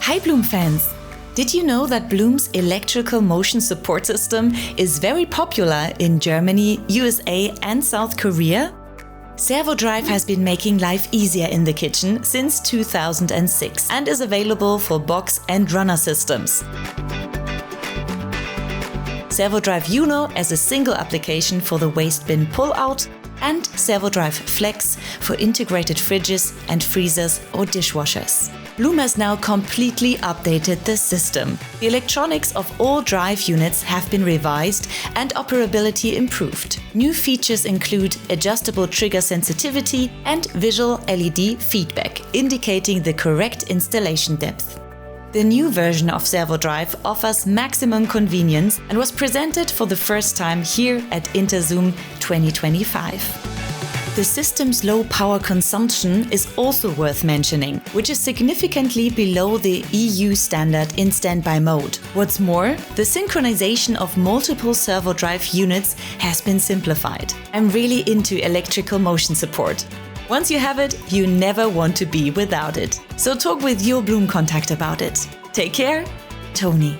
Hi Blum fans! Did you know that Blum's electrical motion support system is very popular in Germany, USA and South Korea? SERVO-DRIVE has been making life easier in the kitchen since 2006 and is available for box and runner systems. SERVO-DRIVE Uno as a single application for the waste bin pull-out, and SERVO-DRIVE Flex for integrated fridges and freezers or dishwashers. Blum has now completely updated the system. The electronics of all drive units have been revised and operability improved. New features include adjustable trigger sensitivity and visual LED feedback, indicating the correct installation depth. The new version of SERVO-DRIVE offers maximum convenience and was presented for the first time here at interzum 2025. The system's low power consumption is also worth mentioning, which is significantly below the EU standard in standby mode. What's more, the synchronization of multiple SERVO-DRIVE units has been simplified. I'm really into electrical motion support. Once you have it, you never want to be without it. So talk with your Blum contact about it. Take care, Tony.